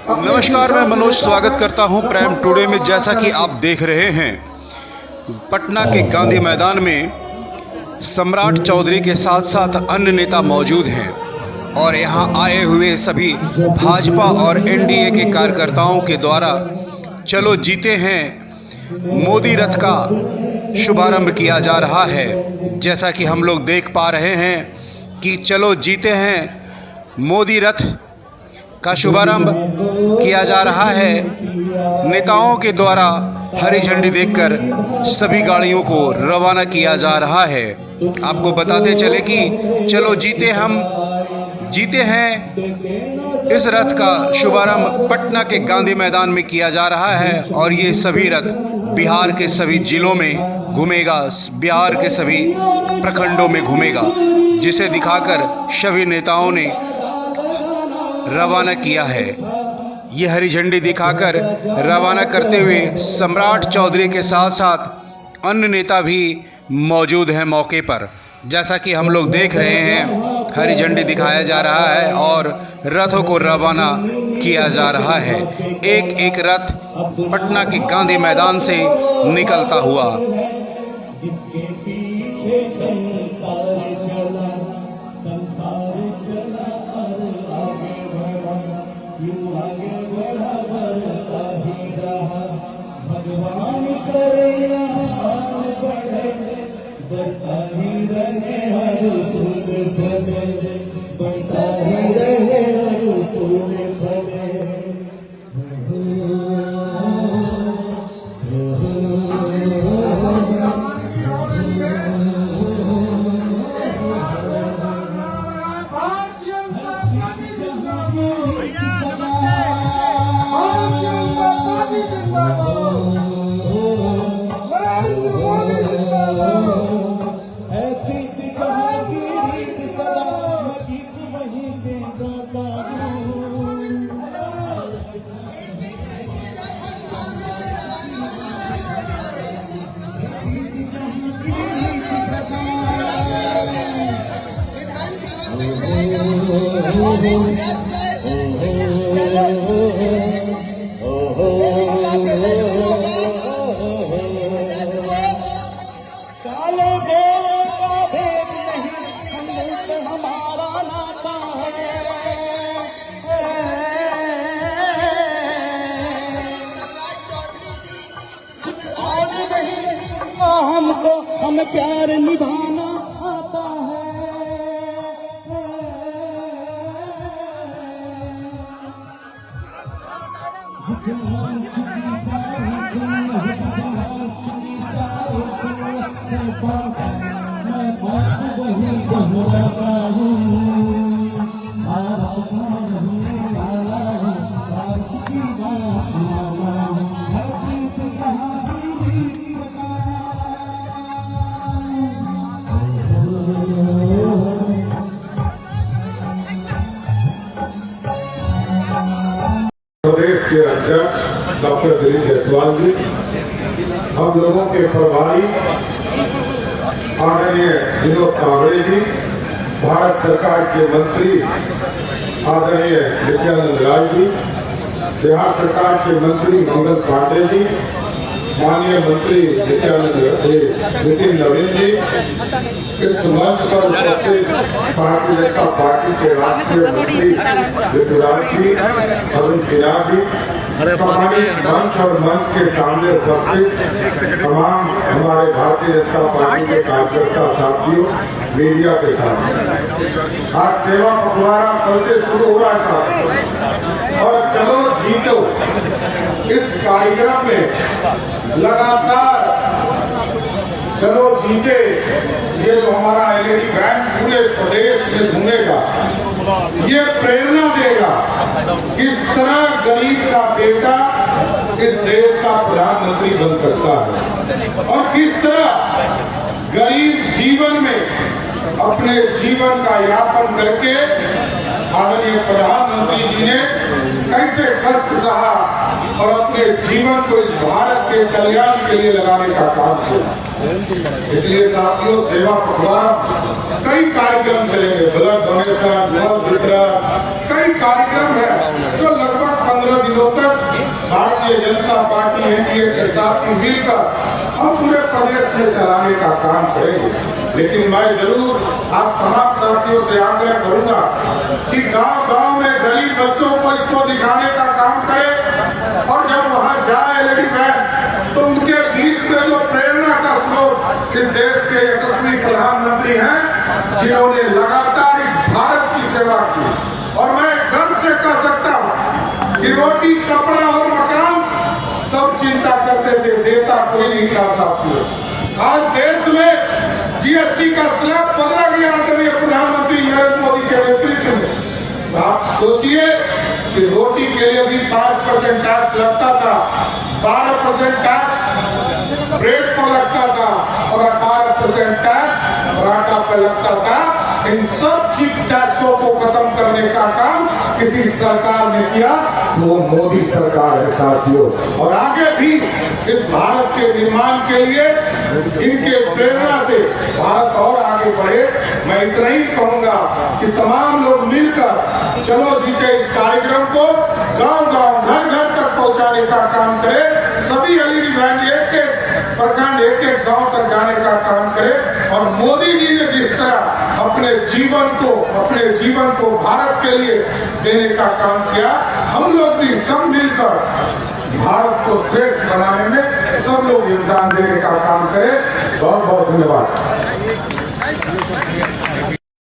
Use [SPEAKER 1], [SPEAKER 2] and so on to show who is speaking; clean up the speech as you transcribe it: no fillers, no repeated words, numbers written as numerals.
[SPEAKER 1] नमस्कार, मैं मनोज स्वागत करता हूं प्राइम टुडे में। जैसा कि आप देख रहे हैं, पटना के गांधी मैदान में सम्राट चौधरी के साथ साथ अन्य नेता मौजूद हैं और यहां आए हुए सभी भाजपा और एनडीए के कार्यकर्ताओं के द्वारा चलो जीते हैं मोदी रथ का शुभारंभ किया जा रहा है। जैसा कि हम लोग देख पा रहे हैं कि चलो जीते हैं मोदी रथ का शुभारंभ किया जा रहा है। नेताओं के द्वारा हरी झंडी देखकर सभी गाड़ियों को रवाना किया जा रहा है। आपको बताते चले कि चलो जीते हम जीते हैं इस रथ का शुभारंभ पटना के गांधी मैदान में किया जा रहा है और ये सभी रथ बिहार के सभी जिलों में घूमेगा, बिहार के सभी प्रखंडों में घूमेगा, जिसे दिखाकर सभी नेताओं ने रवाना किया है। ये हरी झंडी दिखाकर रवाना करते हुए सम्राट चौधरी के साथ साथ अन्य नेता भी मौजूद हैं मौके पर। जैसा कि हम लोग देख रहे हैं, हरी झंडी दिखाया जा रहा है और रथों को रवाना किया जा रहा है। एक एक रथ पटना के गांधी मैदान से निकलता हुआ।
[SPEAKER 2] हमको हमें प्यार निभाना आता
[SPEAKER 3] प्रदेश के अध्यक्ष डॉक्टर दिलीप जायसवाल जी, हम लोगों के प्रभारी आदरणीय विनोद कावड़े जी, भारत सरकार के मंत्री आदरणीय नित्यानंद राय जी, बिहार सरकार के मंत्री मंगल पांडे जी, माननीय मंत्री नितिन नवीन जी, इस मंच पर उपस्थित भारतीय जनता पार्टी के राष्ट्रीय मंत्री ऋतुराज जी, अरुण सिन्हा जी, सम्मानित मंच और मंच के सामने उपस्थित तमाम हमारे भारतीय जनता पार्टी के कार्यकर्ता साथियों, मीडिया के साथ। आज सेवा पखवाड़ा कल से शुरू हो रहा है साहब, और चलो जीतो इस कार्यक्रम में लगातार चलो जीते ये जो हमारा एलईडी वैन पूरे प्रदेश में घूमेगा, ये प्रेरणा देगा किस तरह गरीब का बेटा इस देश का प्रधानमंत्री बन सकता है और किस तरह गरीब जीवन में अपने जीवन का यापन करके आदरणीय प्रधानमंत्री जी ने कैसे कष्ट सहा और अपने जीवन को इस भारत के कल्याण के लिए लगाने का काम किया। इसलिए साथियों, सेवा पखवाड़ा कई कार्यक्रम चलेंगे, ब्लड डोनेशन, ब्लड वितरण, कई कार्यक्रम है जो लगभग 15 भारतीय जनता पार्टी एनडीए के साथ मिलकर हम पूरे प्रदेश में चलाने का काम करेंगे। लेकिन मैं जरूर आप तमाम साथियों से आग्रह करूंगा कि गांव-गांव में गरीब बच्चों को इसको दिखाने का काम करें और जब वहां जाए एलईडी वैन तो उनके बीच में जो प्रेरणा का स्रोत इस देश के यशस्वी प्रधानमंत्री हैं जिन्होंने लगातार इस भारत की सेवा की। और मैं गर्व से कह सकता हूं कि रोटी, कपड़ा और मकान सब चिंता करते थे, देता कोई नहीं था साथियों। आज देश में जीएसटी का स्लैब बदला गया आदरणीय प्रधानमंत्री नरेंद्र मोदी के नेतृत्व में। तो आप सोचिए कि रोटी के लिए भी 5% टैक्स लगता था, 12% टैक्स ब्रेड पर लगता था और 18% टैक्स पराठा पर लगता था। इन सब चीज टैक्सों को खत्म करने का काम किसी सरकार ने किया, वो मोदी सरकार है साथियों। और आगे भी इस भारत के निर्माण के लिए इनके प्रेरणा से भारत और आगे बढ़े। मैं इतना ही कहूंगा कि तमाम लोग मिलकर चलो जी के इस कार्यक्रम को गांव-गांव, घर-घर तक पहुंचाने का काम करें। सभी एलईडी वैन एक-एक प्रखंड, एक-एक गांव तक जाने का काम करें। और मोदी जी ने जिस तरह अपने जीवन को भारत के लिए देने का काम किया, हम लोग भी सब मिलकर भारत को श्रेष्ठ बनाने में सब लोग योगदान देने का काम करें। बहुत बहुत धन्यवाद।